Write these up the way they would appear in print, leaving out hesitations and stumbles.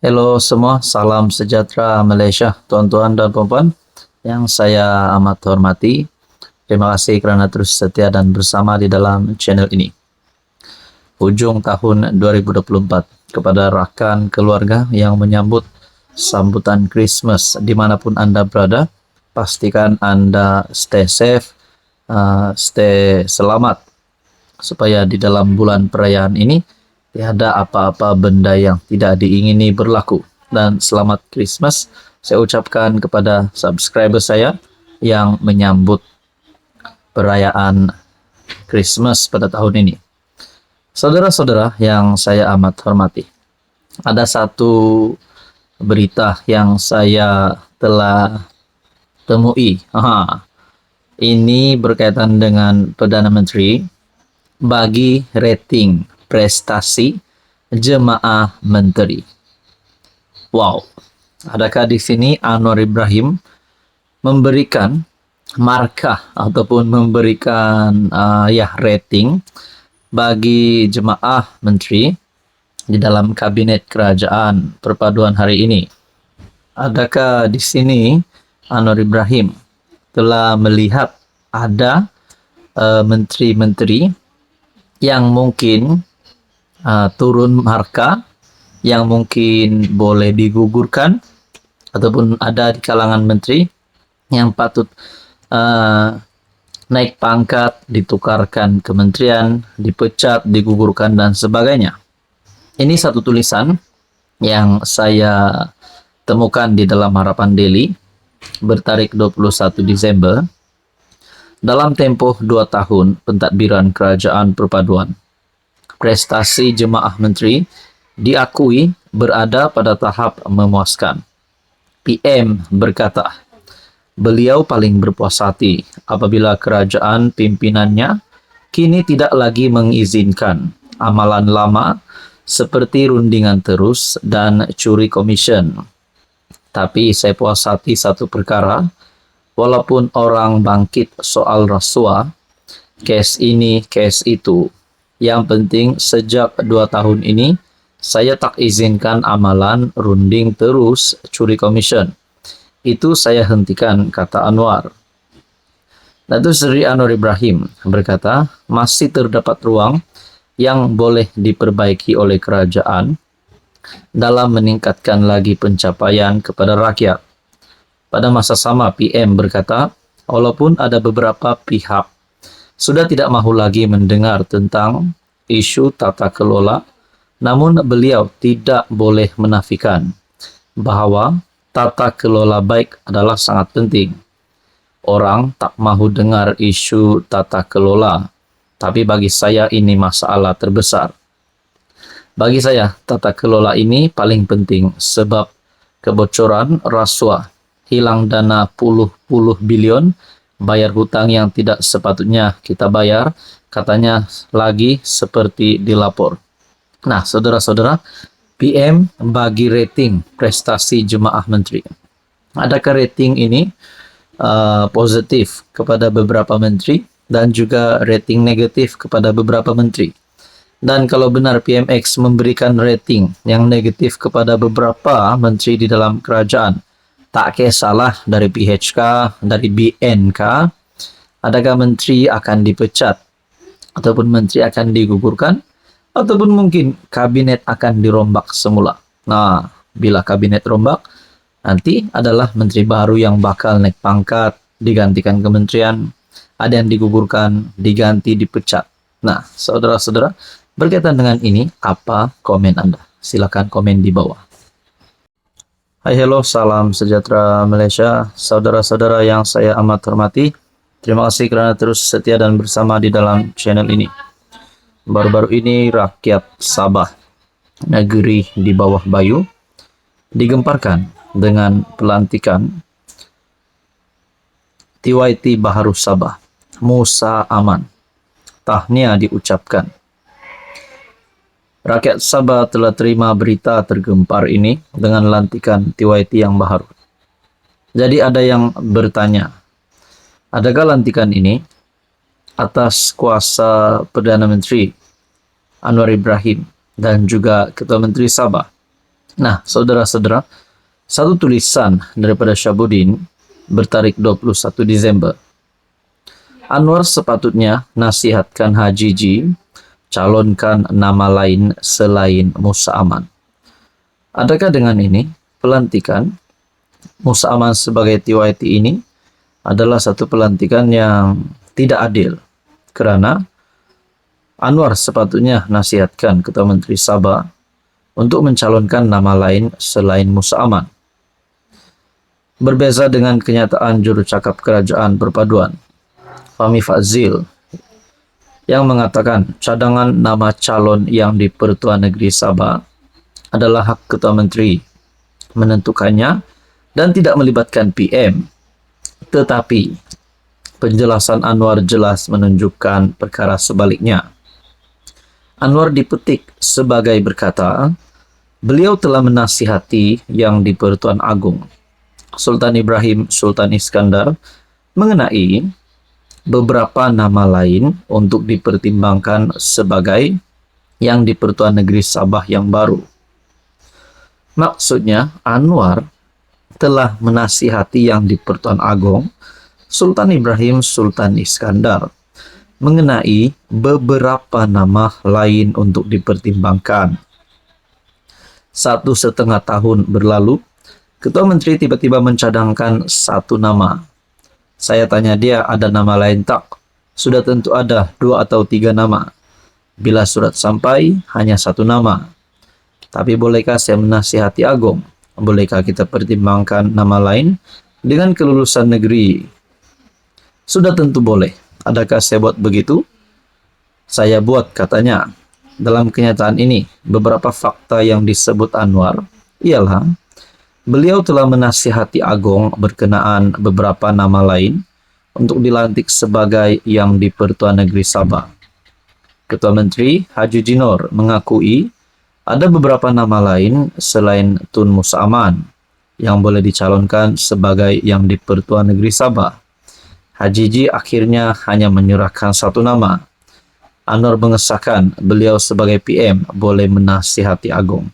Halo semua, salam sejahtera Malaysia, tuan-tuan dan puan-puan yang saya amat hormati. Terima kasih kerana terus setia dan bersama di dalam channel ini. Hujung tahun 2024 kepada rakan keluarga yang menyambut sambutan Christmas dimanapun Anda berada, pastikan Anda stay safe, stay selamat supaya di dalam bulan perayaan ini tiada apa-apa benda yang tidak diingini berlaku. Dan selamat Christmas saya ucapkan kepada subscriber saya yang menyambut perayaan Christmas pada tahun ini. Saudara-saudara yang saya amat hormati, ada satu berita yang saya telah temui. Ini berkaitan dengan Perdana Menteri bagi rating prestasi jemaah menteri. Wow, adakah di sini Anwar Ibrahim memberikan markah ataupun memberikan rating bagi jemaah menteri di dalam kabinet kerajaan perpaduan hari ini? Adakah di sini Anwar Ibrahim telah melihat ada menteri-menteri yang mungkin turun marka, yang mungkin boleh digugurkan, ataupun ada di kalangan menteri yang patut naik pangkat, ditukarkan kementerian, dipecat, digugurkan, dan sebagainya. Ini satu tulisan yang saya temukan di dalam Harapan Daily bertarik 21 Desember. Dalam tempoh 2 tahun pentadbiran kerajaan perpaduan, prestasi jemaah menteri diakui berada pada tahap memuaskan. PM berkata, beliau paling berpuas hati apabila kerajaan pimpinannya kini tidak lagi mengizinkan amalan lama seperti rundingan terus dan curi komisen. Tapi saya puas hati satu perkara, walaupun orang bangkit soal rasuah, kes ini, kes itu, yang penting sejak 2 tahun ini, saya tak izinkan amalan runding terus curi komisen. Itu saya hentikan, kata Anwar. Datuk Seri Anwar Ibrahim berkata, masih terdapat ruang yang boleh diperbaiki oleh kerajaan dalam meningkatkan lagi pencapaian kepada rakyat. Pada masa sama, PM berkata, walaupun ada beberapa pihak sudah tidak mahu lagi mendengar tentang isu tata kelola, namun beliau tidak boleh menafikan bahawa tata kelola baik adalah sangat penting. Orang tak mahu dengar isu tata kelola, tapi bagi saya ini masalah terbesar. Bagi saya, tata kelola ini paling penting sebab kebocoran, rasuah, hilang dana puluh-puluh bilion, bayar hutang yang tidak sepatutnya kita bayar, katanya lagi seperti dilapor. Nah, saudara-saudara, PM bagi rating prestasi jemaah menteri. Adakah rating ini positif kepada beberapa menteri dan juga rating negatif kepada beberapa menteri? Dan kalau benar PMX memberikan rating yang negatif kepada beberapa menteri di dalam kerajaan, tak kisahlah dari PHK, dari BNK, adakah menteri akan dipecat, ataupun menteri akan digugurkan, ataupun mungkin kabinet akan dirombak semula. Nah, bila kabinet rombak, nanti adalah menteri baru yang bakal naik pangkat, digantikan kementerian, ada yang digugurkan, diganti, dipecat. Nah, saudara-saudara, berkaitan dengan ini, apa komen Anda? Silakan komen di bawah. Hai, hello, salam sejahtera Malaysia, saudara-saudara yang saya amat hormati. Terima kasih kerana terus setia dan bersama di dalam channel ini. Baru-baru ini rakyat Sabah, negeri di bawah Bayu, digemparkan dengan pelantikan TYT Baharu Sabah, Musa Aman. Tahniah diucapkan. Rakyat Sabah telah terima berita tergempar ini dengan lantikan TYT yang baru. Jadi ada yang bertanya, adakah lantikan ini atas kuasa Perdana Menteri Anwar Ibrahim dan juga Ketua Menteri Sabah? Nah, saudara-saudara, satu tulisan daripada Syabuddin bertarik 21 Desember. Anwar sepatutnya nasihatkan Hajiji calonkan nama lain selain Musa Aman. Adakah dengan ini pelantikan Musa Aman sebagai TYT ini adalah satu pelantikan yang tidak adil, karena Anwar sepatutnya nasihatkan Ketua Menteri Sabah untuk mencalonkan nama lain selain Musa Aman. Berbeza dengan kenyataan juru cakap kerajaan perpaduan, Fahmi Fadzil, yang mengatakan cadangan nama calon yang di Pertuan Negeri Sabah adalah hak Ketua Menteri menentukannya dan tidak melibatkan PM. Tetapi penjelasan Anwar jelas menunjukkan perkara sebaliknya. Anwar dipetik sebagai berkata, beliau telah menasihati yang di Pertuan Agung, Sultan Ibrahim Sultan Iskandar, mengenai beberapa nama lain untuk dipertimbangkan sebagai yang di Pertuan Negeri Sabah yang baru. Maksudnya, Anwar telah menasihati yang di Pertuan Agung, Sultan Ibrahim Sultan Iskandar, mengenai beberapa nama lain untuk dipertimbangkan. 1,5 tahun berlalu, Ketua Menteri tiba-tiba mencadangkan satu nama. Saya tanya dia, ada nama lain tak? Sudah tentu ada 2 atau 3 nama. Bila surat sampai, hanya satu nama. Tapi bolehkah saya menasihati Agung? Bolehkah kita pertimbangkan nama lain dengan kelulusan negeri? Sudah tentu boleh. Adakah saya buat begitu? Saya buat, katanya. Dalam kenyataan ini, beberapa fakta yang disebut Anwar ialah beliau telah menasihati Agung berkenaan beberapa nama lain untuk dilantik sebagai yang di Pertuan Negeri Sabah. Ketua Menteri Haji Jinor mengakui ada beberapa nama lain selain Tun Musa Aman yang boleh dicalonkan sebagai yang di Pertuan Negeri Sabah. Hajiji akhirnya hanya menyerahkan satu nama. Anwar mengesahkan beliau sebagai PM boleh menasihati Agung.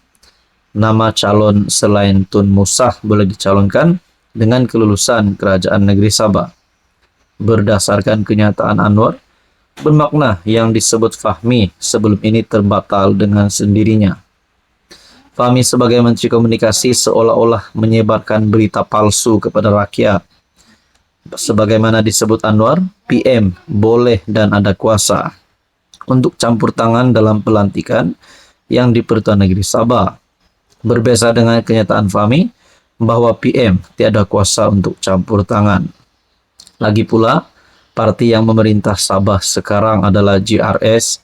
Nama calon selain Tun Musa boleh dicalonkan dengan kelulusan Kerajaan Negeri Sabah. Berdasarkan kenyataan Anwar, bermakna yang disebut Fahmi sebelum ini terbatal dengan sendirinya. Fahmi sebagai Menteri Komunikasi seolah-olah menyebarkan berita palsu kepada rakyat. Sebagaimana disebut Anwar, PM boleh dan ada kuasa untuk campur tangan dalam pelantikan yang di Pertuan Negeri Sabah. Berbeda dengan kenyataan Fahmi bahwa PM tiada kuasa untuk campur tangan. Lagi pula, parti yang memerintah Sabah sekarang adalah GRS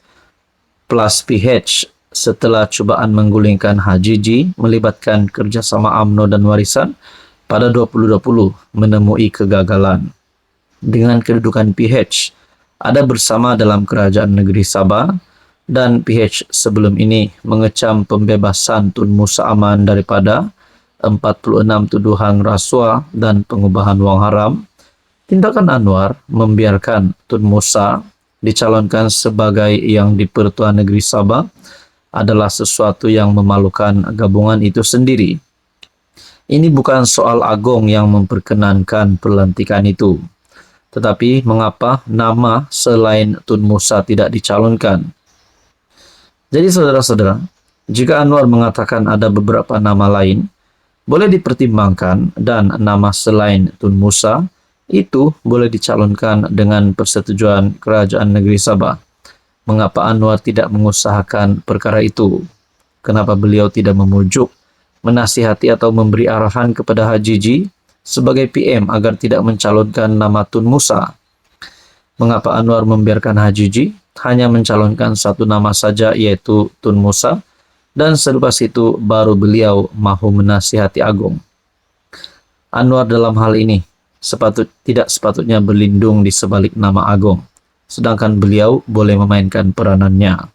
plus PH setelah cubaan menggulingkan Hajiji melibatkan kerjasama UMNO dan Warisan pada 2020 menemui kegagalan. Dengan kedudukan PH ada bersama dalam Kerajaan Negeri Sabah dan PH sebelum ini mengecam pembebasan Tun Musa Aman daripada 46 tuduhan rasuah dan pengubahan wang haram. Tindakan Anwar membiarkan Tun Musa dicalonkan sebagai yang di Pertuan Negeri Sabah adalah sesuatu yang memalukan gabungan itu sendiri. Ini bukan soal Agung yang memperkenankan pelantikan itu, tetapi mengapa nama selain Tun Musa tidak dicalonkan. Jadi saudara-saudara, jika Anwar mengatakan ada beberapa nama lain boleh dipertimbangkan dan nama selain Tun Musa itu boleh dicalonkan dengan persetujuan Kerajaan Negeri Sabah, mengapa Anwar tidak mengusahakan perkara itu? Kenapa beliau tidak memujuk, menasihati atau memberi arahan kepada Hajiji sebagai PM agar tidak mencalonkan nama Tun Musa? Mengapa Anwar membiarkan Hajiji hanya mencalonkan satu nama saja, yaitu Tun Musa, dan selepas itu baru beliau mahu menasihati Agung? Anwar dalam hal ini tidak sepatutnya berlindung di sebalik nama Agung, sedangkan beliau boleh memainkan peranannya.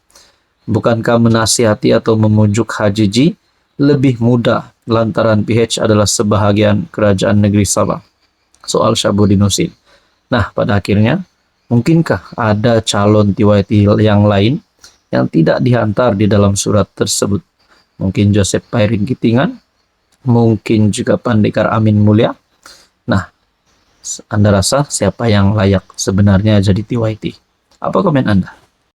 Bukankah menasihati atau memujuk Hajiji lebih mudah lantaran PH adalah sebahagian Kerajaan Negeri Sabah? Soal Syabuddin Husin. Nah, pada akhirnya, mungkinkah ada calon TYT yang lain yang tidak dihantar di dalam surat tersebut? mungkin Joseph Pairing Kitingan, mungkin juga Pandekar Amin Mulya. Nah, Anda rasa siapa yang layak sebenarnya jadi TYT? Apa komen Anda?